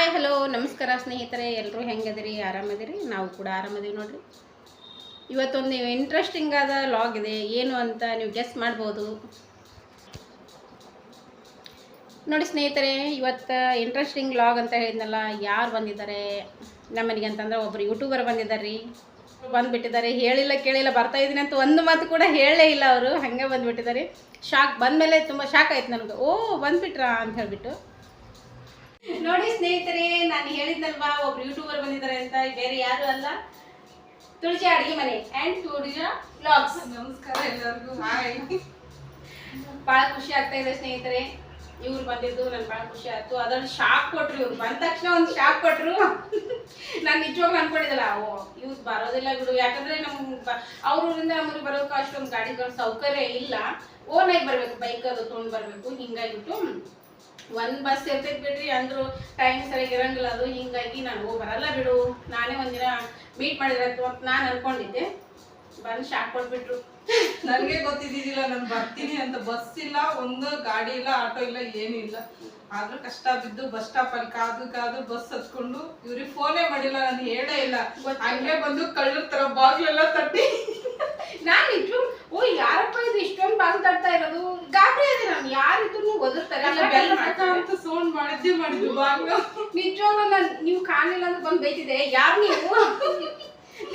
Hi hello ನಮಸ್ಕಾರ ಸ್ನೇಹಿತರೆ, ಎಲ್ಲರೂ ಹೆಂಗದಿರಿ? ಆರಾಮದಿರಿ? ನಾವು ಕೂಡ ಆರಾಮದೀವಿ ನೋಡ್ರಿ. ಇವತ್ತೊಂದು ಇಂಟ್ರೆಸ್ಟಿಂಗ್ ಆದ ಲಾಗ್ ಇದೆ. ಏನು ಅಂತ ನೀವು ಗೆಸ್ ಮಾಡ್ಬೋದು ನೋಡಿ ಸ್ನೇಹಿತರೆ. ಇವತ್ತು ಇಂಟ್ರೆಸ್ಟಿಂಗ್ ಲಾಗ್ ಅಂತ ಹೇಳಿದ್ನಲ್ಲ, ಯಾರು ಬಂದಿದ್ದಾರೆ ನಮ್ಮನಿಗೆ ಅಂತಂದ್ರೆ ಒಬ್ಬರು ಯೂಟ್ಯೂಬರ್ ಬಂದಿದ್ದಾರೆ ರೀ. ಬಂದುಬಿಟ್ಟಿದ್ದಾರೆ. ಹೇಳಿಲ್ಲ ಕೇಳಿಲ್ಲ ಬರ್ತಾ ಇದ್ದೀನಿ ಅಂತ ಒಂದು ಮಾತು ಕೂಡ ಹೇಳಲೇ ಇಲ್ಲ. ಅವರು ಹಾಗೆ ಬಂದುಬಿಟ್ಟಿದ್ದಾರೆ. ಶಾಕ್ ಬಂದಮೇಲೆ ತುಂಬ ಶಾಕ್ ಆಯ್ತು ನನಗೆ. ಓ ಬಂದುಬಿಟ್ರಾ ಅಂತ ಹೇಳಿಬಿಟ್ಟು. ನೋಡಿ ಸ್ನೇಹಿತರೆ, ನಾನು ಹೇಳಿದ್ನಲ್ವಾ ಒಬ್ರು ಯೂಟ್ಯೂಬರ್ ಬಂದಿದ್ದಾರೆ ಅಂತ. ಬೇರೆ ಯಾರು ಅಲ್ಲ, ತುಳಜಿ ಅಡುಗೆ ಮನೆ ಆ್ಯಂಡ್ ತುಳಜಾ ವ್ಲಾಗ್ಸ್. ನಮಸ್ಕಾರ ಎಲ್ಲರಿಗೂ. ಹಾಯ್. ಭಾಳ ಖುಷಿ ಆಗ್ತಾ ಇದೆ ಸ್ನೇಹಿತರೆ, ಇವ್ರು ಬಂದಿದ್ದು ನನ್ಗೆ ಭಾಳ ಖುಷಿ ಆಯ್ತು. ಅದ್ರಲ್ಲಿ ಶಾಕ್ ಕೊಟ್ರು. ಇವ್ರು ಬಂದ ತಕ್ಷಣ ಒಂದು ಶಾಕ್ ಕೊಟ್ರು. ನಾನು ನಿಜವಾಗ್ಲೂ ಅನ್ಕೊಂಡಿದ್ದಲ್ಲ, ಓ ಇವ್ರು ಬರೋದಿಲ್ಲ ಬಿಡು, ಯಾಕಂದ್ರೆ ಅವ್ರ ಊರಿಂದ ನಮಗೆ ಬರೋಕೆ ಅಷ್ಟೊಂದು ಗಾಡಿಗಳ ಸೌಕರ್ಯ ಇಲ್ಲ. ಓನಾಗಿ ಬರಬೇಕು, ಬೈಕ್ ಅದು ತೊಗೊಂಡು ಬರಬೇಕು. ಹಿಂಗಾಗಿಬಿಟ್ಟು ಒಂದು ಬಸ್ ಇರ್ತೈತೆ ಬಿಡ್ರಿ, ಅಂದ್ರು ಟೈಮ್ ಸರಿಯಾಗಿ ಇರಂಗಿಲ್ಲ ಅದು. ಹಿಂಗಾಗಿ ನಾನು ಬರಲ್ಲ ಬಿಡು, ನಾನೇ ಒಂದಿನ ಮೀಟ್ ಮಾಡಿರತ್ತು ಅಂತ ನಾನು ಅನ್ಕೊಂಡಿದ್ದೆ. ಬಂದು ಶಾಕ್ ಕೊಟ್ಬಿಟ್ರು. ನನಗೆ ಗೊತ್ತಿದ್ದಿಲ್ಲ ನಾನು ಬರ್ತೀನಿ ಅಂತ. ಬಸ್ ಇಲ್ಲ, ಒಂದು ಗಾಡಿ ಇಲ್ಲ, ಆಟೋ ಇಲ್ಲ, ಏನೂ ಇಲ್ಲ. ಆದ್ರೂ ಕಷ್ಟ ಬಿದ್ದು ಬಸ್ ಸ್ಟಾಪ್ ಅಲ್ಲಿ ಕಾದು ಬಸ್ ಹತ್ಕೊಂಡು ಇವ್ರಿಗೆ ಫೋನೇ ಮಾಡಿಲ್ಲ, ನಾನು ಹೇಳೇ ಇಲ್ಲ. ಹಂಗೆ ಬಂದು ಕಳ್ಳರ ತರ ಬಾಗ್ಲೆಲ್ಲ ತಟ್ಟಿ ನಾನು ನಿಜು, ಓ ಯಾರಪ್ಪ ಇದು ಇಷ್ಟೊಂದು ಬಾಗಿಲು ತಟ್ತಾ ಇರೋದು, ಗಾಬರಿ ಅದೇ. ನಾನು ಯಾರಿದ್ರು ಓದಿರ್ತಾರೆ ಅಂತ ಸೌಂಡ್ ಮಾಡಿದ್ದು ಬಾಗ್ಲು. ನಿಜವಾಗ್ಲೂ ನೀವು ಕಾಣಲಿಲ್ಲ ಅಂತ ಬಂದು ಬೈತಿದೆ. ಯಾರು ನೀವು?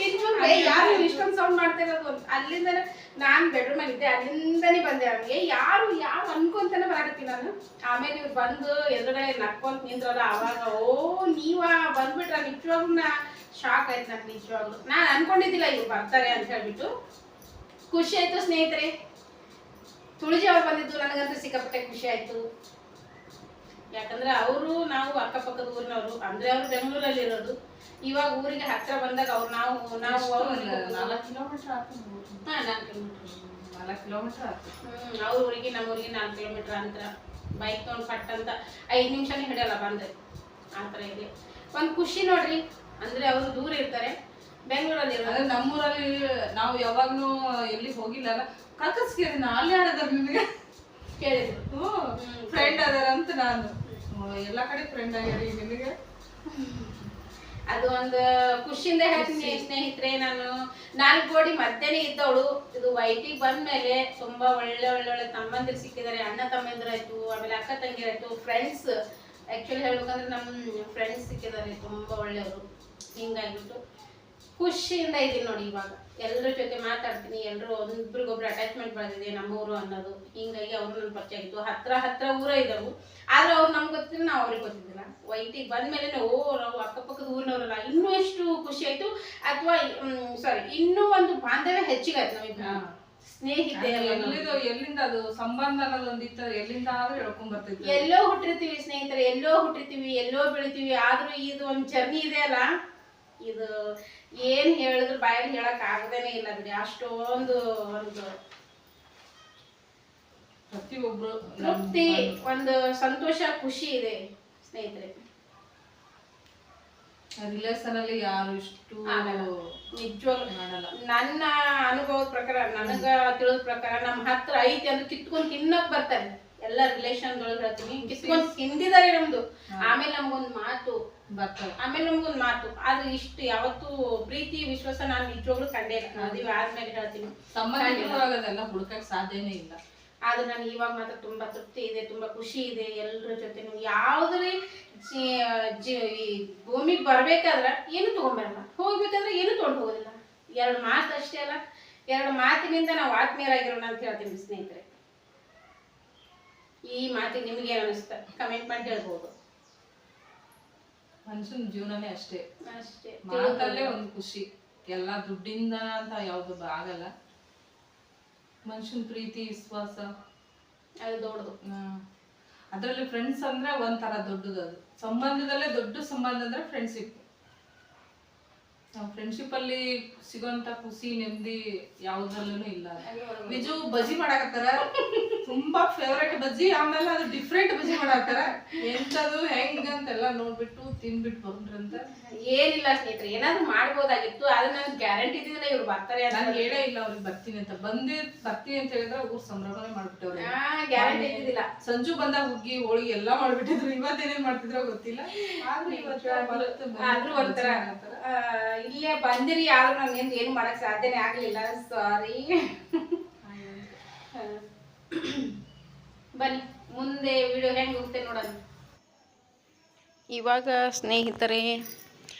ನಿಜವಾಗ್ಲೂ ಯಾರು ನೀವು ಇಷ್ಟೊಂದು ಸೌಂಡ್ ಮಾಡ್ತಾ ಇರೋದು? ಅಲ್ಲಿಂದ ನಾನು ಬೆಡ್ರೂಮ್ ಆಗಿದ್ದೆ, ಅಲ್ಲಿಂದನೇ ಬಂದೆ. ಅವ್ನಿಗೆ ಯಾರು ಅನ್ಕೊಂತಾನೆ ಬರಾಕತ್ತೀನಿ ನಾನು. ಆಮೇಲೆ ಇವ್ರು ಬಂದು ಎದುರುಗಡೆ ನಕ್ಕೊಂತ ನಿಂದ್ರಲ್ಲ, ಅವಾಗ ಓ ನೀವಾ ಬಂದ್ಬಿಟ್ರ. ನಿಜವಾಗ್ಲೂ ಶಾಕ್ ಆಯ್ತು ನನಗೆ. ನಿಜವಾಗ್ಲು ನಾನು ಅನ್ಕೊಂಡಿದ್ದಿಲ್ಲ ಇವ್ರು ಬರ್ತಾರೆ ಅಂತ ಹೇಳ್ಬಿಟ್ಟು. ಖುಷಿ ಆಯ್ತು ಸ್ನೇಹಿತರೆ. ತುಳಜಿ ಅವ್ರು ಬಂದಿದ್ದು ನನಗಂತೂ ಸಿಕ್ಕಾಪಟ್ಟೆ ಖುಷಿ ಆಯ್ತು. ಯಾಕಂದ್ರೆ ಅವರು ನಾವು ಅಕ್ಕಪಕ್ಕದ ಊರಿನವರು. ಅಂದ್ರೆ ಅವರು ಬೆಂಗಳೂರಲ್ಲಿ ಇರೋದು. ಇವಾಗ ಊರಿಗೆ ಹತ್ರ ಬಂದಾಗ ಅವ್ರು ನಾವು 4 ಕಿಲೋಮೀಟರ್ ಆಯ್ತು. 4 ಕಿಲೋಮೀಟರ್ ಆಯ್ತು. ಅವ್ರ ಊರಿಗೆ ನಮ್ಮ ಊರಿಗೆ 4 ಕಿಲೋಮೀಟರ್ ಅಂತರ. ಬೈಕ್ ತೊಗೊಂಡು ಪಟ್ ಅಂತ 5 ನಿಮಿಷನೇ ಹಿಡಿಯಲ್ಲ ಬಂದ್ರೆ. ಆ ಥರ ಇದೆ. ಒಂದು ಖುಷಿ ನೋಡ್ರಿ. ಅಂದ್ರೆ ಅವರು ದೂರ ಇರ್ತಾರೆ, ಬೆಂಗಳೂರಲ್ಲಿ ಇರೋದು. ನಮ್ಮೂರಲ್ಲಿ ನಾವು ಯಾವಾಗ್ಲೂ ಎಲ್ಲಿ ಹೋಗಿಲ್ಲ. ಕಲ್ಕಸ್ಕೇರಿ ಅಲ್ಲಿ ಯಾರದಾರ ನಿಮಗೆ ಕೇಳಿದ್ರು. ಫ್ರೆಂಡ್ ಅದಾರ ಅಂತ. ನಾನು ಎಲ್ಲಾ ಕಡೆ ಫ್ರೆಂಡ್ ಆಗ್ಯಾರಿ ನಿಮಗೆ. ಅದು ಒಂದು ಖುಷಿಯಿಂದ ಹೇಳ್ತೀನಿ ಸ್ನೇಹಿತರೆ. ನಾನು 4 ಗೋಡಿ ಮಧ್ಯೆನೇ ಇದ್ದವಳು. ಇದು ವೈಟಿಗೆ ಬಂದ್ಮೇಲೆ ತುಂಬಾ ಒಳ್ಳೆ ತಮ್ಮಂದಿರು ಸಿಕ್ಕಿದ್ದಾರೆ. ಅಣ್ಣ ತಮ್ಮಂದಿರಾಯ್ತು, ಆಮೇಲೆ ಅಕ್ಕ ತಂಗಿರಾಯ್ತು, ಫ್ರೆಂಡ್ಸ್. ಆಕ್ಚುಲಿ ಹೇಳ್ಬೇಕಂದ್ರೆ ನಮ್ಮ ಫ್ರೆಂಡ್ಸ್ ಸಿಕ್ಕಿದ್ದಾರೆ, ತುಂಬಾ ಒಳ್ಳೆಯವರು. ಹಿಂಗಾಗಿಬಿಟ್ಟು ಖುಷಿಯಿಂದ ಇದ್ದೀನಿ ನೋಡಿ. ಇವಾಗ ಎಲ್ಲರ ಜೊತೆ ಮಾತಾಡ್ತೀನಿ. ಎಲ್ಲರೂ ಒಬ್ರಿಗೊಬ್ರು ಅಟ್ಯಾಚ್ಮೆಂಟ್ ಬೆಳೆದಿದೆ ನಮ್ಮೂರು ಅನ್ನೋದು. ಹಿಂಗಾಗಿ ಅವರು ನನ್ನ ಪರಿಚಯ ಆಗಿತ್ತು. ಹತ್ರ ಊರ ಇದ್ದವು. ಆದ್ರೆ ಅವ್ರು ನಮ್ಗೆ ಗೊತ್ತಿಲ್ಲ, ನಾವು ಅವ್ರಿಗೆ ಗೊತ್ತಿದ್ದಿಲ್ಲ. ವೈಟಿಗೆ ಬಂದ್ಮೇಲೆ ಓ ನಾವು ಅಕ್ಕಪಕ್ಕದ ಊರಿನವರಲ್ಲ, ಇನ್ನೂ ಎಷ್ಟು ಖುಷಿ ಆಯ್ತು. ಅಥವಾ ಸಾರಿ, ಇನ್ನೂ ಒಂದು ಬಾಂಧವ್ಯ ಹೆಚ್ಚಿಗಾಯ್ತು ನಮಗೆ. ಸ್ನೇಹಿತೆ ಎಲ್ಲಿಂದ ಅದು ಸಂಬಂಧ ಅನ್ನೋದೊಂದಿತ್ತು. ಎಲ್ಲಿಂದ ಆದ್ರೂ ಹೇಳ್ಕೊಂಡ್ ಬರ್ತಿದ್ವಿ. ಎಲ್ಲೋ ಹುಟ್ಟಿರ್ತೀವಿ ಸ್ನೇಹಿತರೆ, ಎಲ್ಲೋ ಹುಟ್ಟಿರ್ತೀವಿ, ಎಲ್ಲೋ ಬೆಳಿತೀವಿ. ಆದ್ರೂ ಇದು ಒಂದು ಜರ್ನಿ ಇದೆ ಅಲ್ಲ, ಇದು ಏನ್ ಹೇಳಿದ್ರು ಬಾಯಲ್ಲಿ ಹೇಳಕ್ ಆಗದೇನೆ ಇಲ್ಲ ಬಿಡಿ. ಅಷ್ಟೊಂದು ಒಂದು ಪ್ರತಿಯೊಬ್ರು ತೃಪ್ತಿ, ಒಂದು ಸಂತೋಷ, ಖುಷಿ ಇದೆ ಸ್ನೇಹಿತರೆ. ರಿಲೇಷನ್ ಅಲ್ಲಿ ಯಾರು ಇಷ್ಟು ನಿಜವಾಗ್ಲೂ ಮಾಡಲ್ಲ. ನನ್ನ ಅನುಭವದ ಪ್ರಕಾರ, ನನಗ ತಿಳಿದ ಪ್ರಕಾರ, ನಮ್ಮ ಹತ್ರ ಐತಿ ಅಂದ್ರೆ ಕಿತ್ಕೊಂಡು ತಿನ್ನಕ್ ಬರ್ತಾರೆ ಎಲ್ಲ ರಿಲೇಷನ್ಗಳು. ಹೇಳ್ತೀನಿ, ಕಿತ್ಕೊಂಡು ತಿಂದಿದ್ದಾರೆ ನಮ್ದು. ಆಮೇಲೆ ನಮ್ಗೊಂದು ಮಾತು ಬರ್ತಾರೆ. ಅದು ಇಷ್ಟು ಯಾವತ್ತು ಪ್ರೀತಿ ವಿಶ್ವಾಸ ನಾನು ನಿಜವಾಗ್ಲೂ ಕಂಡೇ ಇಲ್ಲ. ಮದುವೆ ಆದ್ಮೇಲೆ ಹೇಳ್ತೀನಿ, ಸಂಬಂಧ ಹುಡುಕಕ್ ಸಾಧ್ಯನೇ ಇಲ್ಲ. ಆದ್ರೆ ನಾನು ಇವಾಗ ಮಾತ್ರ ತುಂಬಾ ತೃಪ್ತಿ ಇದೆ, ತುಂಬಾ ಖುಷಿ ಇದೆ. ಎಲ್ಲರ ಜೊತೆ ಯಾವ್ದ್ರಿ ಭೂಮಿಗೆ ಬರ್ಬೇಕಾದ್ರೆ ಏನು ತಗೊಂಡ್ಬರಲ್ಲ, ಹೋಗ್ಬೇಕಾದ್ರೆ ಏನು ತೊಗೊಂಡು ಹೋಗೋದಿಲ್ಲ. 2 ಮಾತು ಅಷ್ಟೇ ಅಲ್ಲ, 2 ಮಾತಿನಿಂದ ನಾವು ಆತ್ಮೀಯರಾಗಿರೋಣ ಅಂತ ಹೇಳ್ತೀನಿ ಸ್ನೇಹಿತರೆ. ಈ ಮಾತಿಗೆ ನಿಮ್ಗೆ ಏನು ಅನಿಸ್ತಾ ಕಮೆಂಟ್ ಮಾಡಿ ಹೇಳ್ಬೋದು. ಮನುಷ್ಯನ ಜೀವನನೇ ಅಷ್ಟೇ. ಮಾತಲ್ಲೇ ಒಂದು ಖುಷಿ. ಎಲ್ಲ ದುಡ್ಡಿಂದ ಅಂತ ಯಾವ್ದು ಆಗಲ್ಲ. ಮನುಷ್ಯನ ಪ್ರೀತಿ ವಿಶ್ವಾಸ ಅದು ದೊಡ್ಡದು. ಅದ್ರಲ್ಲಿ ಫ್ರೆಂಡ್ಸ್ ಅಂದ್ರೆ ಒಂಥರ ದೊಡ್ಡದು. ಅದು ಸಂಬಂಧದಲ್ಲೇ ದೊಡ್ಡ ಸಂಬಂಧ ಅಂದ್ರೆ ಫ್ರೆಂಡ್ಶಿಪ್. ನಮ್ಮ ಫ್ರೆಂಡ್ಶಿಪ್ ಅಲ್ಲಿ ಸಿಗೋಂತ ಖುಷಿ ನೆಮ್ಮದಿ ಯಾವ್ದ್ರಲ್ಲೂ ಇಲ್ಲ. ನಿಜು ಬಜ್ಜಿ ಮಾಡಾಕತ್ತಾರ, ತುಂಬಾ ಫೇವ್ರೇಟ್ ಬಜ್ಜಿ, ಆಮೇಲೆ ಅದು ಡಿಫ್ರೆಂಟ್ ಬಜ್ಜಿ ಮಾಡಾಕತ್ತಾರ. ಎಂತದು ಹೆಂಗ ಅಂತೆಲ್ಲ ನೋಡ್ಬಿಟ್ಟು ತಿನ್ಬಿಟ್ಟು ಬಂದ್ರಂತ. ಏನಿಲ್ಲ ಸ್ನೇಹಿತರೆ, ಏನಾದ್ರು ಮಾಡ್ಬೋದಾಗಿತ್ತು, ಆದ್ರೆ ನನಗೆ ಗ್ಯಾರಂಟಿ ಇದ್ದಿಲ್ಲ ಇವ್ರು ಬರ್ತಾರೆ ಅಂತ. ನಾನು ಹೇಳೇ ಇಲ್ಲ ಅವ್ರಿಗೆ ಬರ್ತೀನಿ ಅಂತ. ಬರ್ತೀನಿ ಅಂತ ಹೇಳಿದ್ರೆ ಊರ್ ಸಂಭ್ರಮನೆ ಮಾಡ್ಬಿಟ್ಟವ್ರೆ. ಗ್ಯಾರಂಟಿ ಇದ್ದಿದ್ದಿಲ್ಲ. ಸಂಜು ಬಂದಾಗ ಹುಗ್ಗಿ ಹೋಳಿಗೆ ಎಲ್ಲಾ ಮಾಡ್ಬಿಟ್ಟಿದ್ರು. ಇವತ್ತೇನೇನ್ ಮಾಡ್ತಿದ್ರೋ ಗೊತ್ತಿಲ್ಲ, ಆದ್ರೂ ಒಂಥರ ಇಲ್ಲೇ ಬಂದಿರಿ, ಆದ್ರೂ ನಾನು ಏನು ಮಾಡಕ್ ಸಾಧ್ಯನೇ ಆಗ್ಲಿಲ್ಲ. ಸಾರಿ. ಬನ್ನಿ ಮುಂದೆ ವಿಡಿಯೋ ಹೆಂಗೆ ಹೋಗುತ್ತೆ ನೋಡೋಣ. ಇವಾಗ ಸ್ನೇಹಿತರೆ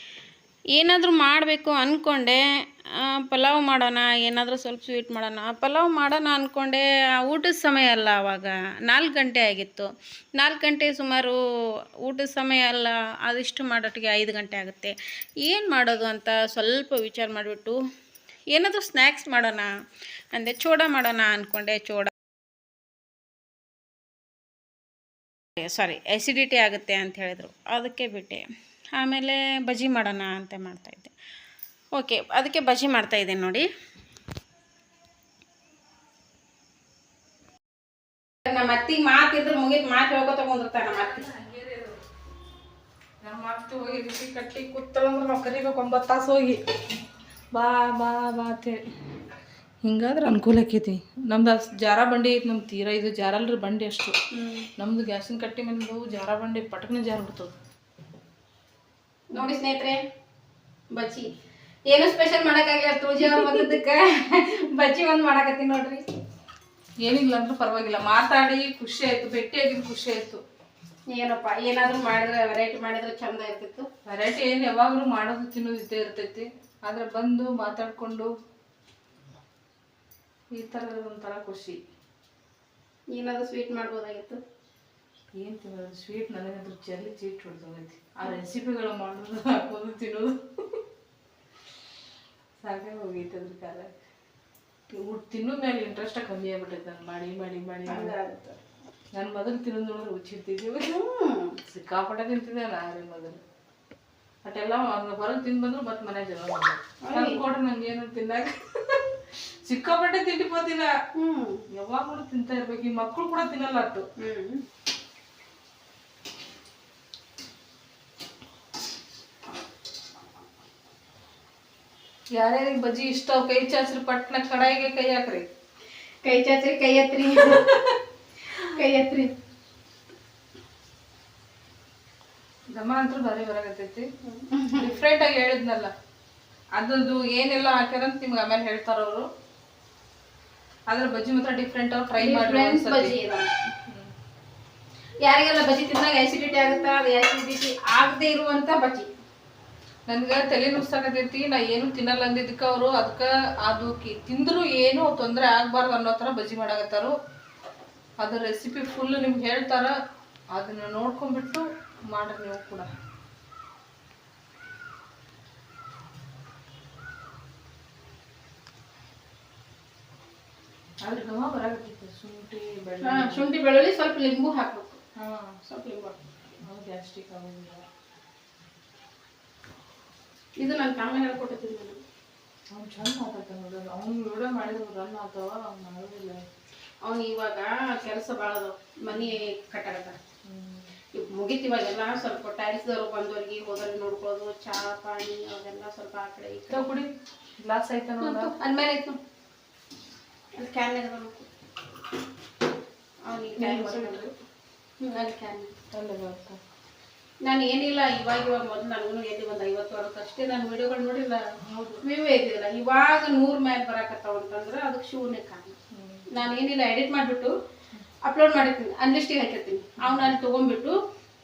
ಏನಾದರೂ ಮಾಡಬೇಕು ಅಂದ್ಕೊಂಡೆ. ಪಲಾವ್ ಮಾಡೋಣ, ಏನಾದರೂ ಸ್ವಲ್ಪ ಸ್ವೀಟ್ ಮಾಡೋಣ. ಪಲಾವ್ ಮಾಡೋಣ ಅಂದ್ಕೊಂಡೆ, ಊಟದ ಸಮಯ ಅಲ್ಲ, ಆವಾಗ 4 ಗಂಟೆ ಆಗಿತ್ತು. 4 ಗಂಟೆ ಸುಮಾರು ಊಟದ ಸಮಯ ಅಲ್ಲ, ಅದಿಷ್ಟು ಮಾಡೋಟ್ಟಿಗೆ 5 ಗಂಟೆ ಆಗುತ್ತೆ. ಏನು ಮಾಡೋದು ಅಂತ ಸ್ವಲ್ಪ ವಿಚಾರ ಮಾಡಿಬಿಟ್ಟು ಏನಾದರೂ ಸ್ನ್ಯಾಕ್ಸ್ ಮಾಡೋಣ ಅಂದೆ. ಚೂಡ ಮಾಡೋಣ ಅಂದ್ಕೊಂಡೆ. ಸಾರಿ, ಆ್ಯಸಿಡಿಟಿ ಆಗುತ್ತೆ ಅಂತ ಹೇಳಿದರು, ಅದಕ್ಕೆ ಬಿಟ್ಟೆ. ಆಮೇಲೆ ಬಜ್ಜಿ ಮಾಡೋಣ ಅಂತ ಮಾಡ್ತಾಯಿದ್ದೆ. ಓಕೆ, ಅದಕ್ಕೆ ಬಜ್ಜಿ ಮಾಡ್ತಾಯಿದ್ದೆ ನೋಡಿ. ನಮ್ಮ ಅತ್ತಿಗೆ ಮಾತಿದ್ರೆ ಮುಗಿದು ಮಾತು ಹೇಳ್ಕೊತ ಕುಂದಿರ್ತಾರೆ ನಮ್ಮ ಅತ್ತಿ. ನಮ್ಮ ಅತ್ತೆ ಹೋಗಿ ಬಿಸಿ ಕಟ್ಟಿ ಕೂತಳಂದ್ರೆ ನಾವು ಕರಿಬೇಕು 9 ತಾಸು ಹೋಗಿ ಬಾ ಬಾ ಬಾ ಅಂತೇಳಿ. ಹಿಂಗಾದ್ರೆ ಅನುಕೂಲ ಆಕೈತಿ. ನಮ್ದು ಜಾರ ಬಂಡಿ ಐತಿ, ನಮ್ಮ ತೀರಾ ಇದು ಜಾರಲ್ರಿ ಬಂಡಿ ಅಷ್ಟು. ನಮ್ದು ಗ್ಯಾಸಿನ ಕಟ್ಟಿ ಮೇಲೆ ಜಾರ ಬಂಡಿ ಪಟಕ್ನೆ ಜಾರ ಬಿಡ್ತದೆ ನೋಡಿ ಸ್ನೇಹಿತರೆ. ಬಜ್ಜಿ ಏನು ಸ್ಪೆಷಲ್ ಮಾಡೋಕ್ಕಾಗಿಲ್ಲ, ತುಳಜಿ ಅವ್ರು ಬಂದಿದ್ದಕ್ಕೆ ಬಜ್ಜಿ ಒಂದು ಮಾಡಾಕತ್ತೀನಿ ನೋಡ್ರಿ. ಏನಿಲ್ಲ ಅಂದ್ರೂ ಪರವಾಗಿಲ್ಲ, ಮಾತಾಡಿ ಖುಷಿ ಆಯ್ತು, ಭೇಟಿಯಾಗಿದ್ದು ಖುಷಿ ಆಯ್ತು. ಏನಪ್ಪ ಏನಾದರೂ ಮಾಡಿದ್ರೆ ವೆರೈಟಿ ಮಾಡಿದ್ರೆ ಚಂದ ಇರ್ತಿತ್ತು. ವೆರೈಟಿ ಏನು ಯಾವಾಗಲೂ ಮಾಡೋದು ತಿನ್ನೋದು ಇದ್ದೇ ಇರ್ತೈತಿ, ಆದ್ರೆ ಬಂದು ಮಾತಾಡ್ಕೊಂಡು ಈ ಥರದ ಒಂಥರ ಖುಷಿ. ಏನಾದರೂ ಸ್ವೀಟ್ ಮಾಡ್ಬೋದಾಗಿತ್ತು. ಏನು ತಿನ್ನೋದು ಸ್ವೀಟ್, ನನಗಂದ್ರೆ ಚಲ್ಲಿ ಚೀಟ್ ಹೊಡೆದೋಗೈತಿ. ಆ ರೆಸಿಪಿಗಳು ಮಾಡೋದು, ಹಾಕೋದು, ತಿನ್ನೋದು ಸಾಕಾಗಿ ಹೋಗೈತೆ. ಅದ್ರ ಕಾಲ ತಿನ್ನೋ ಮೇಲೆ ಇಂಟ್ರೆಸ್ಟ್ ಕಮ್ಮಿ ಆಗ್ಬಿಟ್ಟೈತೆ. ನಾನು ಮಾಡಿ ಮಾಡಿ ಮಾಡಿ ಆಗುತ್ತೆ. ನಾನು ಮೊದಲು ತಿನ್ನೋದು ನೋಡಿದ್ರೆ ಹುಚ್ಚಿರ್ತಿದ್ದೀವಿ, ಸಿಕ್ಕಾಪಟ್ಟೆ ತಿಂತಿದ್ದೆ ನಾನು ಮೊದಲು. ಅಟ್ಟೆಲ್ಲ ಹೊರಗೆ ತಿಂದು ಬಂದ್ರು ಮತ್ತೆ ಮನೆ ಜನ ಕೊಡ್ರಿ ನಂಗೆ ಏನು ತಿನ್ನಾಕ. ಸಿಕ್ಕಾಪಟ್ಟೆ ತಿಂಡಿపోತಿಲ್ಲ, ಯಾವಾಗಲೂ ತಿಂತಾ ಇರ್ಬೇಕು. ಈ ಮಕ್ಕಳು ಕೂಡ ತಿನ್ನಲ್ಲ ಅಟ್ಟು. ಯಾರ್ಯಾರಿಗೆ ಬಜ್ಜಿ ಇಷ್ಟ ಕೈ ಚಾಚ್ರಿ, ಪಟ್ನ ಕಡಾಯಿಗೆ ಕೈ ಹಾಕ್ರಿ. ಕೈ ಚಾಚ್ರಿ, ಕೈ ಎತ್ರಿ, ಕೈ ಎತ್ರಿ. ಘಮ ಅಂತೂ ಭಾರಿ ಬರಾಕತ್ತೈತಿ. ಡಿಫ್ರೆಂಟ್ ಆಗಿ ಹೇಳಿದ್ನಲ್ಲ, ಅದ್ರದ್ದು ಏನೆಲ್ಲ ಹಾಕ್ಯಾರಂತ ನಿಮ್ಗೆ ಆಮೇಲೆ ಹೇಳ್ತಾರ ಅವರು. ಆದ್ರೆ ಬಜ್ಜಿ ಮಾತ್ರ ಡಿಫ್ರೆಂಟ್ ಆಗಿ ಟ್ರೈ ಮಾಡಿ. ಯಾರಿಗೆಲ್ಲ ಬಜ್ಜಿ ತಿಂದಾಗ ಆಸಿಡಿಟಿ ಆಗುತ್ತಾ, ಅದು ಆಸಿಡಿಟಿ ಆಗದೆ ಇರುವಂತ ಬಜ್ಜಿ. ನನ್ಗೆ ತಲೆ ನುಗ್ಸಾಕತೈತಿ, ನಾ ಏನು ತಿನ್ನಲ್ಲ ಅಂದಿದ್ದಕ್ಕೆ ಅವರು ಅದಕ್ಕೆ ಅದು ತಿಂದ್ರು ಏನು ತೊಂದರೆ ಆಗ್ಬಾರ್ದು ಅನ್ನೋ ಥರ ಬಜ್ಜಿ ಮಾಡಾಕತ್ತಾರು. ಅದ್ರ ರೆಸಿಪಿ ಫುಲ್ ನಿಮ್ಗೆ ಹೇಳ್ತಾರ, ಅದನ್ನ ನೋಡ್ಕೊಂಡ್ಬಿಟ್ಟು ಮಾಡ್ರಿ ನೀವು ಕೂಡ. ಆದ್ರೆ ಘಮ ಬರಾಕತ್ತೈತಿ. ಶುಂಠಿ ಬೆಳ್ಳುಳ್ಳಿ ಸ್ವಲ್ಪ ಲಿಂಬು ಹಾಕ್ಬೇಕು. ಸ್ವಲ್ಪ ಲಿಂಬು ಹಾಕ್ಬೇಕು, ಗ್ಯಾಸ್ಟ್ರಿಕ್ ಆಗೋದಿಲ್ಲ. ಇದು ನನ್ನ ತಮ್ಮ ಹೇಳ್ಕೊಟ್ಟಿದ್ದೀನಿ ನಾನು. ಅವ್ನು ಚಂದ ಮಾತಾಡ್ತಾನೆ ನೋಡೋದು. ಅವ್ನು ವಿಡಿಯೋ ಮಾಡಿದ್ರು ರನ್ ಆಗ್ತಾವ, ಅವ್ನು ಮಾಡೋದಿಲ್ಲ. ಅವ್ನು ಇವಾಗ ಕೆಲಸ ಭಾಳದು, ಮನೆ ಕಟ್ಟಾಕತ್ತಾರ. ಮುಗಿತಿವಾಗೆಲ್ಲ ಸ್ವಲ್ಪ ಟೈಲ್ಸ್ದವ್ರು ಬಂದವ್ರಿಗೆ ಹೋದವ್ರಿಗೆ ನೋಡ್ಕೊಳ್ಳೋದು, ಚಾ ಪಾನಿ ಅವೆಲ್ಲ ಸ್ವಲ್ಪ ಆ ಕಡೆ ಈ ಕಡೆ. ಕುಡಿ ಗ್ಲಾಸ್ ಆಯ್ತಾ ನೋಡ, ಅಂದ್ಮೇಲೆ ಆಯ್ತು. ಅಲ್ಲಿ ಕ್ಯಾನ್ ಇರಬೇಕು, ಅವನಿಗೆ ಕ್ಯಾನ್ ಅಲ್ಲಿ ಕ್ಯಾನ್ ಅಲ್ಲೇ ಬರ್ತಾ. ನಾನು ಏನಿಲ್ಲ, ಇವಾಗ ಮೊದಲು ನನಗೂ ಎದ್ದು ಒಂದು 50 ವರ್ಷಕ್ಕಷ್ಟೇ ನಾನು ವಿಡಿಯೋಗಳು ನೋಡಿಲ್ಲ, ವಿವೇ ಇದ್ದಿಲ್ಲ. ಇವಾಗ 100 ಮೇಲೆ ಬರಾಕತ್ತಾವ ಅಂತಂದ್ರೆ ಅದಕ್ಕೆ ಶಿವನೇ ಕಾರಣ. ನಾನು ಏನಿಲ್ಲ, ಎಡಿಟ್ ಮಾಡಿಬಿಟ್ಟು ಅಪ್ಲೋಡ್ ಮಾಡಿರ್ತೀನಿ, ಅನ್ಲಿಸ್ಟಿಗೆ ಹಾಕಿರ್ತೀನಿ. ಅವ್ನು ಅಲ್ಲಿ ತೊಗೊಂಡ್ಬಿಟ್ಟು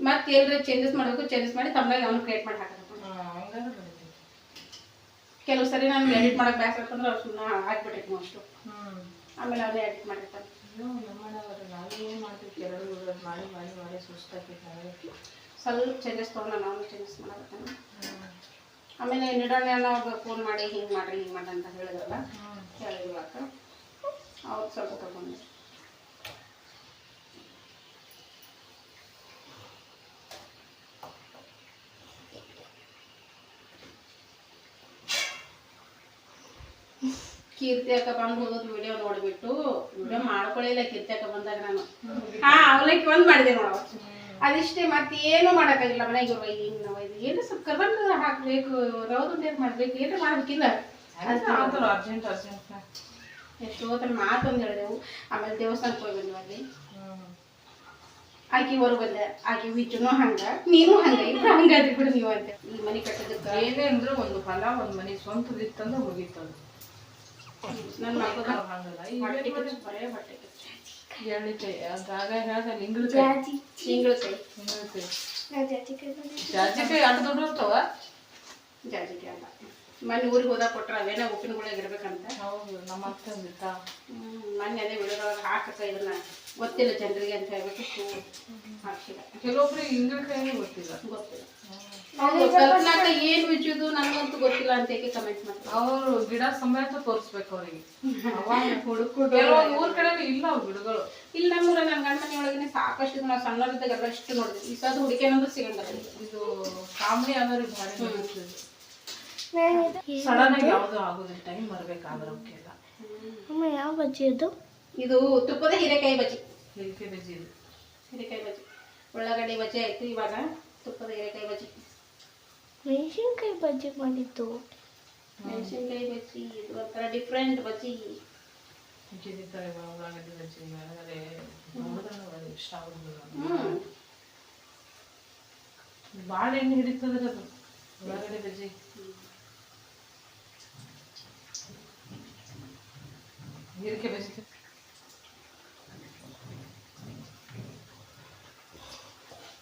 ಮತ್ತೆ ಎಲ್ಲರೂ ಚೇಂಜಸ್ ಮಾಡಬೇಕು, ಚೇಂಜಸ್ ಮಾಡಿ ತಮ್ಮನಾಗಿ ಅವ್ನು ಕ್ರಿಯೇಟ್ ಮಾಡಿ ಹಾಕಬೇಕು. ಕೆಲವು ಸರಿ ನಾನು ಎಡಿಟ್ ಮಾಡಕ್ಕೆ ಬ್ಯಾಸ್ ಅಂತಂದ್ರೆ ಅವ್ರು ಸುಮ್ಮನೆ ಹಾಕ್ಬಿಟ್ಟಿರ್ತೀನಿ ಅಷ್ಟು. ಆಮೇಲೆ ಅವನೇ ಎಡಿಟ್ ಮಾಡಿರ್ತಾನೆ. ಮಾಡಿ ಮಾಡಿ ಮಾಡಿ ಸುಸ್ತಾಕೈತೆ. ಸ್ವಲ್ಪ ಚೇಂಜಸ್ ತೊಗೊಂಡು ನಾನು ಚೇಂಜಸ್ ಮಾಡಕತ್ತಾನೆ. ಆಮೇಲೆ ನಿಡೋಣ ಫೋನ್ ಮಾಡಿ ಹಿಂಗೆ ಮಾಡ್ರಿ ಹಿಂಗೆ ಮಾಡಿ ಅಂತ ಹೇಳಿದ್ರಲ್ಲ, ಹೇಳಿರುವಾಗ ಅವ್ರು ಸ್ವಲ್ಪ ತಗೊಂಡೆ. ಕೀರ್ತಿ ಅಕ್ಕ ಬಂದು ಹೋಗೋದು ವಿಡಿಯೋ ನೋಡ್ಬಿಟ್ಟು ವಿಡಿಯೋ ಮಾಡ್ಕೊಳ್ಳಿಲ್ಲ ಕೀರ್ತಿ ಅಕ್ಕ ಬಂದಾಗ ನಾನು ಅವಲಕ್ಕಿ ಒಂದ್ ಮಾಡಿದೆ ನೋಡ ಅದಿಷ್ಟೇ ಮತ್ತೆ ಏನು ಮಾಡಕ್ಕಾಗಿಲ್ಲ ಮನೆಗೆ ಏನು ಸ್ವಲ್ಪ ಕರ್ಬಂದ ಹಾಕ್ಬೇಕು ರೌದು ಮಾಡ್ಬೇಕು ಏನು ಮಾಡ್ಬೇಕಿಲ್ಲ ಅರ್ಜೆಂಟ್ ಎಷ್ಟು ಹೊತ್ತಲ್ಲಿ ಮಾತೊಂದು ಹೇಳಿದೆವು ಆಮೇಲೆ ದೇವಸ್ಥಾನಕ್ಕೆ ಹೋಗಿ ಬಂದ್ವಿ ಅಲ್ಲಿ ಆಕಿ ಹೊರಗೆ ಬಂದೆ ಆಕಿ ವಿಚುನು ಹಂಗ ನೀನು ಹಂಗ ಇಬ್ರು ಹಂಗಾದ್ರಿ ಬಿಡು ನೀವು ಅಂತ ಈ ಮನೆ ಕಟ್ಟೋದಕ್ಕೆ ಏನೇ ಅಂದ್ರೆ ಒಂದು ಫಲ ಒಂದು ಮನೆ ಸ್ವಂತದಿತ್ತಂದ್ರೆ ಮುಗೀತದ ನನ್ನ ಮಕ್ಕಳು ಹಂಗಲ್ಲ ಬರೇ ಬಟ್ಟೆ ಹೇಳಿಕಾಯಿ ಆಗ ಹೇಳ್ದ ಇಂಗ್ಳಕಾಯಿ ಜಾಜಿಕಾಯಿ ಅಷ್ಟು ದೊಡ್ಡ ಇರ್ತಾವ ಜಾಜಿಕಾಯಿ ಅಲ್ಲ ಮೊನ್ನೆ ಊರಿಗೆ ಹೋದಾಗ ಕೊಟ್ರ ಅವೇನ ಉಪ್ಪಿನಗುಳಿಯಾಗ ಇರ್ಬೇಕಂತ ಹೌದು ನಮ್ಮ ಅತ್ತೆ ಅಂದಿತ್ತ ಮೊನ್ನೆ ಅದೇ ವಿಡಿಯೋದೊಳಗೆ ಹಾಕಕ್ಕ ಇದನ್ನ ಗೊತ್ತಿಲ್ಲ ಜನರಿಗೆ ಅಂತ ಹೇಳ್ಬಿಟ್ಟು ಹಾಕಿಲ್ಲ ಕೆಲವೊಬ್ರಿಗೆ ಇಂಗ್ಳಕಾಯಿ ಗೊತ್ತಿಲ್ಲ ಕಲ್ಪನಾಕ ಏನ್ ವಿಚುದು ನನಗಂತೂ ಗೊತ್ತಿಲ್ಲ ಅಂತ ಕಮೆಂಟ್ ಮಾಡ್ತಾರೆ ಅವರು ಗಿಡ ಸಮೇತ ತೋರಿಸ್ಬೇಕು ಅವ್ರಿಗೆ ಕೆಲವೊಂದು ಊರ್ ಕಡೆ ಇಲ್ಲ ಅವು ಗಿಡಗಳು ಇಲ್ಲಿ ನಮ್ಮೂರ ನನ್ನ ಗಂಡ ಮನೆ ಒಳಗನೆ ಸಾಕಷ್ಟು ನಾವು ಸಣ್ಣರಿದ್ದಾಗ ಎಲ್ಲ ಅಷ್ಟು ನೋಡಿದ್ವಿ ಈ ಸದ್ ಹುಡುಕೇನಂದ್ರೂ ಸಿಗಂಗಿಲ್ಲ ಇದು ಕಾಮಿಡಿ ಆದವ್ರಿಗೆ ಭಾರಿ ಸಡನ್ ಆಗಿ ಯಾವ್ದು ಆಗೋದಿಲ್ಲ ಟೈಮ್ ಬರ್ಬೇಕಾದ್ರೆ ಅವಕ್ಕೆಲ್ಲ ಯಾವ ಬಜ್ಜಿ ಅದು ಇದು ತುಪ್ಪದ ಹೀರೆಕಾಯಿ ಬಜ್ಜಿ ಹೀರೆಕಾಯಿ ಬಜ್ಜಿ ಇದು ಹೀರೆಕಾಯಿ ಬಜ್ಜಿ ಉಳ್ಳಾಗಡ್ಡಿ ಬಜ್ಜಿ ಆಯ್ತು ಇವಾಗ ತುಪ್ಪದ ಹೀರೆಕಾಯಿ ಬಜ್ಜಿ ಮೆಣಸಿನ್ಕಾಯಿ ಬಜ್ಜಿ ಮಾಡಿದ್ದು ಮೆಣಸಿನ್ಕಾಯಿ ಬಜ್ಜಿ ಇದು ಒಂಥರ ಡಿಫ್ರೆಂಟ್ ಬಜ್ಜಿ ಉಳ್ಳಾಗಡ್ಡಿ ಬಜ್ಜಿ ಇಷ್ಟ ಆಗೋದಿಲ್ಲ ಭಾಳ ಎಣ್ಣೆ ಹಿಡಿತದ್ರೆ ಅದು ಉಳ್ಳಾಗಡ್ಡಿ ಬಜ್ಜಿ ಹೀರೆಕಾಯಿ ಬಜ್ಜಿ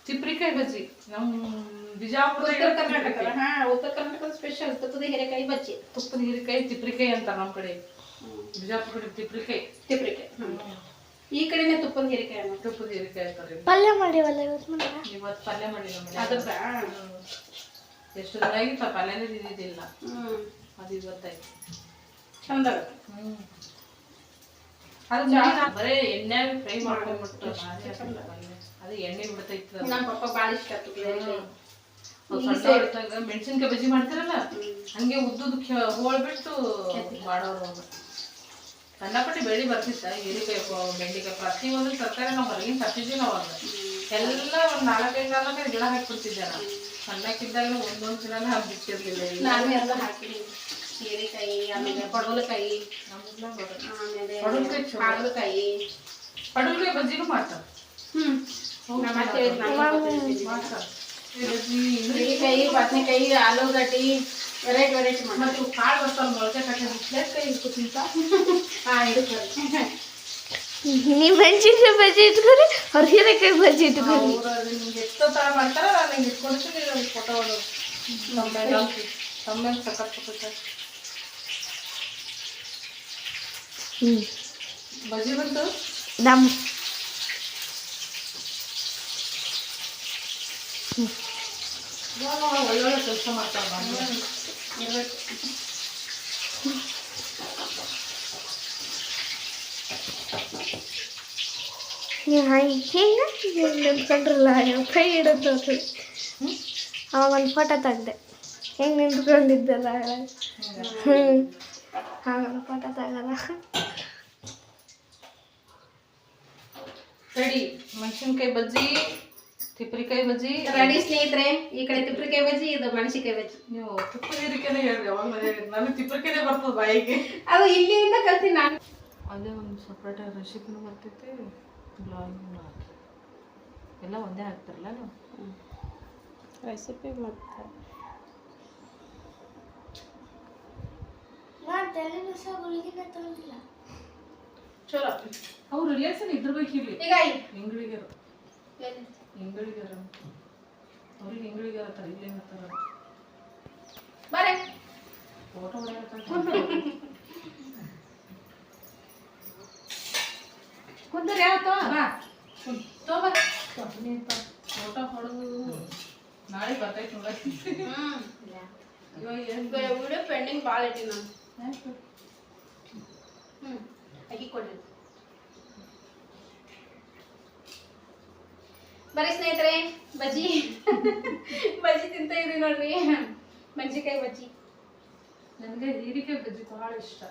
ಚಿಪ್ರಿಕಾಯಿ ಬಜ್ಜಿ ನಮ್ಮ ಬಿಜಾಪುರ ಉತ್ತರ ಕರ್ನಾಟಕದ ಸ್ಪೆಷಲ್ ತುಪ್ಪದ ಹೀರೆಕಾಯಿ ಬಜ್ಜಿ ತುಪ್ಪದ ಹೀರೆಕಾಯಿ ಚಿಪ್ರಿಕಾಯಿ ಅಂತ ನಮ್ಮ ಕಡೆ ಬಿಜಾಪುರ ಕಡೆ ತಿಪ್ರಿಕಾಯಿ ಈ ಕಡೆನೆ ತುಪ್ಪದ ಹೀರೆಕಾಯಿ ತುಪ್ಪದ ಹೀರೆಕಾಯಿ ಅಂತಾರೆ ಪಲ್ಯ ಮಾಡಿವಲ್ಲ ಇವತ್ತು ಪಲ್ಯ ಮಾಡಿಲ್ಲ ಅದಕ್ಕ ಎಷ್ಟು ದಿನ ಆಗಿತ್ತು ಪಲ್ಯನೇ ತಿಂದಿದ್ದಿಲ್ಲ ಅದು ಇವತ್ತಾಯ್ತು ಚಂದ ಅದು ಬರೇ ಎಣ್ಣೆಗೆ ಫ್ರೈ ಮಾಡ್ಕೊಂಡ್ಬಿಟ್ಟು ಅದು ಎಣ್ಣೆ ಬಿಡ್ತೈತಿ ನಮ್ಮ ಪಪ್ಪ ಭಾಳ ಇಷ್ಟ ಮೆಣಸಿನ್ಕಾಯಿ ಬಜ್ಜಿ ಮಾಡ್ತಾರಲ್ಲ ಹಂಗೆ ಉದ್ದುದು ಹೋಳ್ಬಿಟ್ಟು ಮಾಡೋರು ಸಣ್ಣಪಟ್ಟಿ ಬೆಳಿ ಬರ್ತಿತ್ತ ಹೀರೆಕಾಯಿ ಬೆಂಡೆಕಾಯಿ ಪ್ರತಿಯೊಂದು ತರಕಾರಿ ನಾವು ಹೊರಗಿನ ತರ್ತಿದ್ವಿ ನಾವು ಅವಾಗ ಎಲ್ಲ ಒಂದು 4-5 ಗಿಡ ಹಾಕ್ಬಿಡ್ತಿದ್ದೆ ನಾನು ಸಣ್ಣಕ್ಕಿದ್ದಾಗ ಒಂದೊಂದು ಗಿಡನ ಬಿಟ್ಟಿರ್ಲಿಲ್ಲ ನಾನು ಎಲ್ಲ ಹಾಕಿನಿ ಹೀರೆಕಾಯಿ ಆಮೇಲೆ ಪಡವಲಕಾಯಿ ಆಮೇಲೆ ಹಾಗಲಕಾಯಿ ಪಡವಲಕಾಯಿ ಬಜ್ಜಿನೂ ಮಾಡ್ತಾರೆ ಹೀರೆಕಾಯಿ ಬದನೆಕಾಯಿ ಆಲೂಗಡ್ಡಿ ವೆರೈಟಿ ಮತ್ತೆ ಕಾಳು ಬರ್ತಾವ ಮೊಳಕೆ ಕಟ್ಟಿ ಇಟ್ಕೊತಿಂತ ನೀವು ಮೆಣಸಿನ್ಕಾಯಿ ಬಜ್ಜಿ ಇಟ್ಕೊರಿ ಅವ್ರು ಹೀರೆಕಾಯಿ ಬಜ್ಜಿ ಇಟ್ಕೊರಿ ಎಷ್ಟೋ ಥರ ಮಾಡ್ತಾರ ನಾನು ಹಿಂಗೆ ಇಟ್ಕೊಂಡಿರ್ತೀನಿ ಫೋಟೋ ತಮ್ಮ ಸಖತ್ ಬಜ್ಜಿ ಬಂತು ನಮ್ಮ ಒಳ್ಳೊಳ್ಳೆ ಕೆಲಸ ಮಾಡ್ತಾರೆ ನೀವು ಹಿಂಗೆ ನಿಂತ್ಕೊಂಡ್ರಲ್ಲ ಕೈ ಹಿಡಿದು ಅವಾಗ ಒಂದು ಫೋಟೋ ತೆಗ್ದೆ ಹೆಂಗೆ ನಿಂತ್ಕೊಂಡಿದ್ದಲ್ಲ ಹಾಗೆ ಫೋಟೋ ತೆಗಲ್ಲ ರೆಡಿ ಮೆಣಸಿನ್ಕಾಯಿ ಬಜ್ಜಿ ತಿಪ್ರಿಕಾಯಿ ಬಜ್ಜಿ ರೆಡಿ ಸ್ನೇಹಿತರೆ ಈ ಕಡೆ ತಿಪ್ರಿಕಾಯಿ ಬಜ್ಜಿ ಇದು ಮೆಣಸಿನ್ಕಾಯಿ ಬಜ್ಜಿ ನೀವು ತುಪ್ಪದ ಹೀರೆಕಾಯಿನೇ ಹೇಳ್ರಿ ಅವಾಗ ನನಗೆ ತಿಪ್ರಿಕಾಯಿನೇ ಬರ್ತದೆ ಬಾಯಿಗೆ ಅದು ಇಲ್ಲಿಂದ ಕಲ್ತೀನಿ ನಾನು ಅದೇ ಒಂದು ಸಪ್ರೇಟ್ ರೆಸಿಪಿನೂ ಬರ್ತೈತಿ ಬ್ಲಾಗಿಂಗ್ ಎಲ್ಲ ಒಂದೇ ಹಾಕ್ತಾರಲ್ಲ ನೀವು ರೆಸಿಪಿ ಮಾಡ್ತಾರೆ ಚಲೋ ಅವ್ರ ರಿಲೇಷನ್ ಇದ್ರಬೇಕು ಇಲ್ಲಿ ಈಗ ಇಂಗ್ಳಿಗರು ಇಂಗ್ಳಿಗರು ಅವ್ರಿಗೆ ಇಂಗ್ಳಿಗರ ಥರ ಇಲ್ಲಿ ಹೇಳ್ತಾರ ಬರೇ ಫೋಟೋ ಕುಂದ್ರೆ ಯಾವತ್ತೋ ಬಾ ಫೋಟೋ ಹೊಡೆದು ನಾಳೆ ಬರ್ತೈತೆ ನೋಡಕ್ಕೆ ಇವಾಗ ಏನು ವಿಡಿಯೋ ಪೆಂಡಿಂಗ್ ಭಾಳ ಐತಿ ನಾನು ಅಕ್ಕಿ ಕೊಡ್ರಿ ಬರೀ ಸ್ನೇಹಿತರೆ ಬಜ್ಜಿ ಬಜ್ಜಿ ತಿಂತ ಇದೀವಿ ನೋಡ್ರಿ ಮೆಣಸಿನ್ಕಾಯಿ ಬಜ್ಜಿ ನನಗೆ ಹೀರೆಕಾಯಿ ಬಜ್ಜಿ ಭಾಳ ಇಷ್ಟ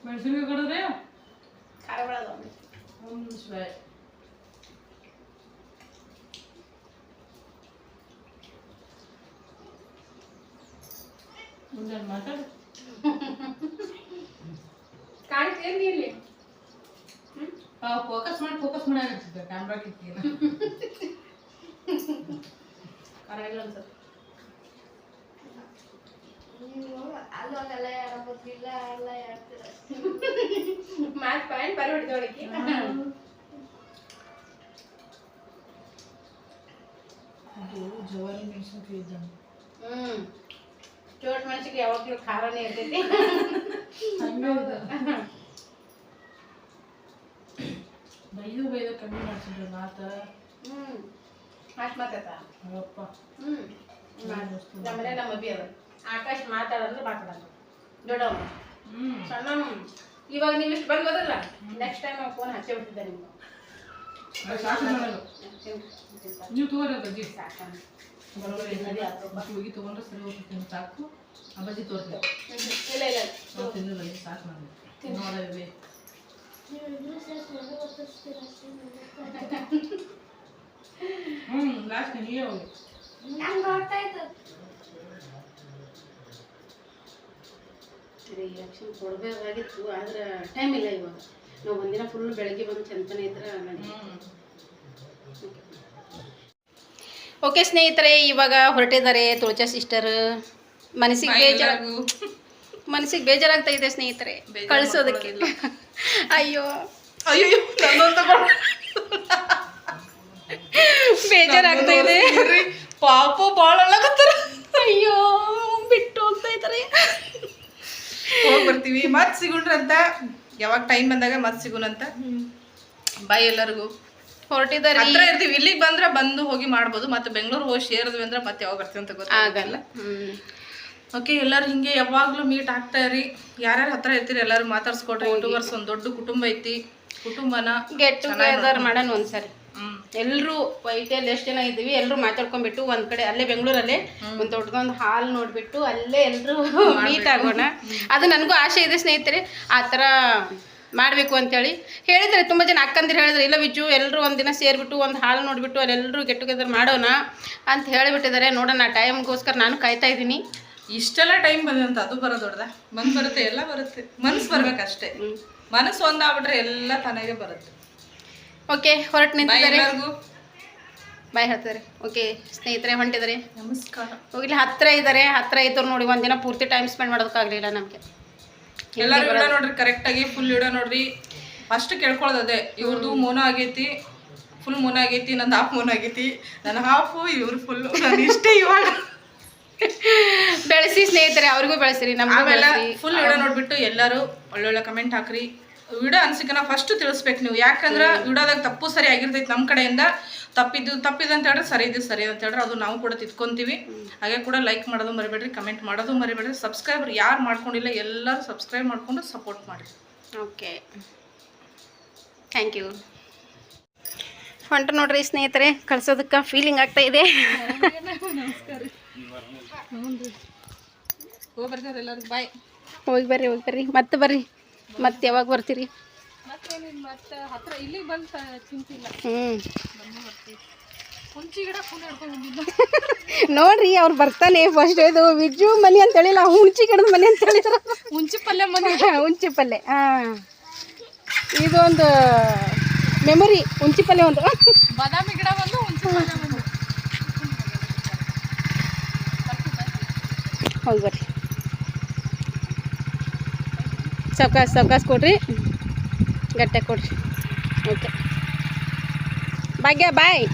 ಮೆಣಸಿನ್ಕಾಯಿ ಕಡಿದ್ರೆ ಖಾರ ಬೆಳದ ಮುಂದೆ ಮಾತಾಡು. ಕಾಣ್ತೇನೆ ಇಲ್ಲಿ ಫೋಕಸ್ ಮಾಡಾಕತ್ತಿದ್ದೆ ಕ್ಯಾಮ್ರಾ ಕಿತ್ತಿನ ಖಾರ ಇಲ್ಲ ಅನ್ಸುತ್ತೆ. ಮಾತ್ ಪಾಯಿಂಟ್ ಬರಿ ಹೊಡಿದವಳಿಗೆ ಅದು ಜವಾರಿ ಮೆಣಸಿನ್ಕಾಯಿ ಇದ್ದಂಗೆ. ಚೋಟ್ ಮೆಣಸಿಗೆ ಯಾವಾಗಲೂ ಖಾರನೇ ಇರ್ತೈತಿ. ಬೈದು ಕಮ್ಮಿ ಮಾಡ್ಸಿದ್ರು ಮಾತ. ಅಷ್ಟು ಮಾತಾಡ್ತಾ ಅಪ್ಪ ನಮ್ಮನೆ ನಮ್ಮ ಅಬ್ಬಿ ಅದ ಆಕಾಶ್ ಮಾತಾಡಂದ್ರೆ ಮಾತಾಡಲ್ಲ ದೊಡ್ಡವ ಸಣ್ಣ. ಇವಾಗ ನೀವು ಇಷ್ಟು ಬಂದು ಹೋದಲ್ಲ ನೆಕ್ಸ್ಟ್ ಟೈಮ್ ನಾವು ಫೋನ್ ಹಚ್ಚೇ ಬಿಟ್ಟಿದ್ದೆ ನಿಮ್ಗೆ. ನೀವು ತಗೋರ ಬಜ್ಜಿ ಸಾಕಂತ ಹೋಗಿ ತಗೊಂಡ್ರೆ ಸರಿ ಹೋಗ್ತೀನಿ ಸಾಕು. ಆ ಬಜ್ಜಿ ತೋರಿಸಿ ಇಲ್ಲ ಇಲ್ಲ ನಾವು ತಿನ್ನಲ್ಲ ಸಾಕು ನನಗೆ ನೋಡೋದೇ. ಲಾಸ್ಟ್ ನೀವೇ ಹೋಗಿ ರಿಯಾಕ್ಷನ್ ಕೊಡಬೇಕಾಗಿತ್ತು ಆದ್ರೆ ಟೈಮ್ ಇಲ್ಲ ಇವಾಗ. ನಾವು ಒಂದಿನ ಫುಲ್ ಬೆಳಗ್ಗೆ ಬಂದು ಚಂತನೆ ಇದ್ರೆ ಓಕೆ ಸ್ನೇಹಿತರೆ, ಇವಾಗ ಹೊರಟಿದ್ದಾರೆ ತುಳಜಾ ಸಿಸ್ಟರ್. ಮನಸ್ಸಿಗೆ ಬೇಜಾರಾಗ್ತಾ ಇದೆ ಸ್ನೇಹಿತರೆ ಕಳಿಸೋದಕ್ಕೆ. ಅಯ್ಯೋ ಅಯ್ಯೋ ಬೇಜಾರಾಗ್ತಾ ಇದೆ. ಪಾಪ ಭಾಳ ಅಳಗತ್ತಾರ. ಅಯ್ಯೋ ಬಿಟ್ಟು ಹೋಗ್ತಾ ಇದ್ದಾರೆ. ಹೋಗಿ ಬರ್ತೀವಿ ಮತ್ತೆ ಸಿಗುಣ್ರಂತ. ಯಾವಾಗ ಟೈಮ್ ಬಂದಾಗ ಮತ್ತೆ ಸಿಗುಣಂತ. ಬಾಯ್ ಎಲ್ಲರಿಗೂ. ಹೊರಟಿದ್ದಾರೆ ಹತ್ರ ಇರ್ತೀವಿ. ಇಲ್ಲಿಗೆ ಬಂದ್ರೆ ಬಂದು ಹೋಗಿ ಮಾಡ್ಬೋದು. ಮತ್ತೆ ಬೆಂಗಳೂರು ಹೋಗಿ ಸೇರಿದ್ವಿ ಅಂದ್ರೆ ಮತ್ತೆ ಯಾವಾಗ ಬರ್ತೀವಿ ಅಂತ ಗೊತ್ತಾಗಲ್ಲ. ಓಕೆ, ಎಲ್ಲರೂ ಹಿಂಗೆ ಯಾವಾಗಲೂ ಮೀಟ್ ಆಗ್ತಾ ಇರಿ. ಯಾರ್ಯಾರು ಹತ್ರ ಇರ್ತೀರಿ ಎಲ್ಲರೂ ಮಾತಾಡ್ಸ್ಕೊಡ್ರಿ. ಯೂಟ್ಯೂಬರ್ಸ್ ಒಂದು ದೊಡ್ಡ ಕುಟುಂಬ ಐತಿ. ಕುಟುಂಬನ ಗೆಟ್ ಟುಗೆದರ್ ಮಾಡೋಣ ಒಂದ್ಸರಿ. ಎಲ್ಲರೂ ವೈಟಲ್ಲಿ ಎಷ್ಟು ಜನ ಇದ್ದೀವಿ ಎಲ್ಲರೂ ಮಾತಾಡ್ಕೊಂಡ್ಬಿಟ್ಟು ಒಂದ್ ಕಡೆ ಅಲ್ಲೇ ಬೆಂಗಳೂರಲ್ಲೇ ಒಂದು ದೊಡ್ಡದೊಂದು ಹಾಲ್ ನೋಡ್ಬಿಟ್ಟು ಅಲ್ಲೇ ಎಲ್ಲರೂ ಮೀಟ್ ಆಗೋಣ. ಅದು ನನಗೂ ಆಸೆ ಇದೆ ಸ್ನೇಹಿತರೆ, ಆ ಥರ ಮಾಡಬೇಕು ಅಂತೇಳಿ ಹೇಳಿದರೆ ತುಂಬ ಜನ ಅಕ್ಕಂದಿರು ಹೇಳಿದ್ರೆ ಇಲ್ಲ ವಿಜು ಎಲ್ಲರೂ ಒಂದಿನ ಸೇರಿಬಿಟ್ಟು ಒಂದು ಹಾಲ್ ನೋಡಿಬಿಟ್ಟು ಅಲ್ಲೆಲ್ಲರೂ ಗೆಟ್ ಟುಗೆದರ್ ಮಾಡೋಣ ಅಂತ ಹೇಳಿಬಿಟ್ಟಿದ್ದಾರೆ. ನೋಡೋಣ, ಟೈಮ್ಗೋಸ್ಕರ ನಾನು ಕಾಯ್ತಾ ಇದ್ದೀನಿ. ಇಷ್ಟೆಲ್ಲ ಟೈಮ್ ಬಂದಂತ ಅದು ಬರೋದೊಡ್ದ ಮನ್ಸು ಬರುತ್ತೆ, ಎಲ್ಲ ಬರುತ್ತೆ. ಮನಸ್ಸು ಬರ್ಬೇಕಷ್ಟೇ. ಮನಸ್ಸು ಒಂದಾಗ್ಬಿಟ್ರೆ ಎಲ್ಲ ತನಗೆ ಬರುತ್ತೆ. ಓಕೆ, ಹೊರಟು ನಿಂತಿದ್ದಾರೆ. ಬಾಯ್ ಹೇಳ್ತಾರೆ. ಓಕೆ ಸ್ನೇಹಿತರೆ ಹೊಂಟಿದ್ದಾರೆ. ನಮಸ್ಕಾರ. ಹೋಗಿಲ್ಲ ಹತ್ರ ಇದ್ದಾರೆ. ಹತ್ರ ಇದ್ದವ್ರು ನೋಡಿ ಒಂದಿನ ಪೂರ್ತಿ ಟೈಮ್ ಸ್ಪೆಂಡ್ ಮಾಡೋದಕ್ಕಾಗಲಿಲ್ಲ ನಮಗೆ. ಎಲ್ಲರೂ ವಿಡಿಯೋ ನೋಡ್ರಿ, ಕರೆಕ್ಟಾಗಿ ಫುಲ್ ವಿಡಿಯೋ ನೋಡ್ರಿ. ಫಸ್ಟ್ ಕೇಳ್ಕೊಳ್ಳೋದೇ ಇವ್ರದ್ದು ಮೋನೋ ಆಗೈತಿ, ಫುಲ್ ಮೋನೋ ಆಗೈತಿ, ನಂದು ಹಾಫ್ ಮೋನೋ ಆಗೈತಿ. ನನ್ನ ಹಾಫು ಇವ್ರು ಫುಲ್ಲು. ನಾನು ಇಷ್ಟೇ ಇವಾಗ ಬೆಳೆಸಿ ಸ್ನೇಹಿತರೆ, ಅವ್ರಿಗೂ ಬೆಳೆಸಿರಿ, ನಮಗೂ ಬೆಳೆಸಿ. ಫುಲ್ ವಿಡಿಯೋ ನೋಡ್ಬಿಟ್ಟು ಎಲ್ಲರೂ ಒಳ್ಳೊಳ್ಳೆ ಕಮೆಂಟ್ ಹಾಕ್ರಿ. ವಿಡಿಯೋ ಅನ್ಸಿಕನ ಫಸ್ಟ್ ತಿಳಿಸ್ಬೇಕು ನೀವು. ಯಾಕಂದ್ರೆ ವಿಡಿಯೋದಾಗ ತಪ್ಪು ಸರಿ ಆಗಿರ್ತೈತಿ ನಮ್ಮ ಕಡೆಯಿಂದ. ತಪ್ಪಿದ್ದು ಅಂತ ಹೇಳಿದ್ರೆ ಸರಿ ಅಂತ ಹೇಳಿದ್ರೆ ಅದು ನಾವು ಕೂಡ ತಿದ್ಕೊಂತೀವಿ. ಹಾಗೆ ಕೂಡ ಲೈಕ್ ಮಾಡೋದು ಮರಿಬೇಡ್ರಿ, ಕಮೆಂಟ್ ಮಾಡೋದು ಮರಿಬೇಡ್ರಿ. ಸಬ್ಸ್ಕ್ರೈಬರ್ ಯಾರು ಮಾಡ್ಕೊಂಡಿಲ್ಲ ಎಲ್ಲರೂ ಸಬ್ಸ್ಕ್ರೈಬ್ ಮಾಡ್ಕೊಂಡು ಸಪೋರ್ಟ್ ಮಾಡಿ. Okay, thank you. ಹೊಂಟು ನೋಡ್ರಿ ಸ್ನೇಹಿತರೆ, ಕಳ್ಸೋದಕ್ಕೆ ಫೀಲಿಂಗ್ ಆಗ್ತಾ ಇದೆ. ನಮಸ್ಕಾರ. ಹೋಗಿ ಬರ್ತಾರೆ ಎಲ್ಲರೂ. ಬಾಯ್. ಹೋಗಿ ಬರ್ರಿ ಮತ್ತೆ ಬರ್ರಿ. ಮತ್ತೆ ಯಾವಾಗ ಬರ್ತೀರಿ? ಮತ್ತೆ ಹತ್ರ ಇಲ್ಲಿಗೆ ಬಂದು ಚಿಂತಿಲ್ಲ. ಹುಂಚಿ ಗಿಡ ಫುಲ್ ಹಿಡ್ಕೊಂಡು ಬಂದಿದ್ದು ನೋಡ್ರಿ, ಅವ್ರು ಬರ್ತಾನೆ ಫಸ್ಟ್. ಇದು ವಿಜು ಮನೆ ಅಂತ ಹೇಳಿಲ್ಲ, ಹುಂಚಿ ಗಿಡದ ಮನೆ ಅಂತ ಹೇಳಿದ್ರು. ಹುಂಚಿ ಪಲ್ಯ ಮನೆ. ಹುಂಚಿ ಪಲ್ಯ, ಇದೊಂದು ಮೆಮೊರಿ. ಹುಂಚಿ ಪಲ್ಯ ಒಂದು, ಬಾದಾಮಿ ಗಿಡ ಬಂದು ಹುಂಚಿ ಪಲ್ಯ ಬಂದು. ಹೋಗಿ ಬರ್ರಿ. ಸಾವ್ಕಾಸ್ ಕೊಡ್ರಿ, ಗಟ್ಟೆ ಕೊಡ್ರಿ. ಓಕೆ, ಭಾಗ್ಯ ಬಾಯ್.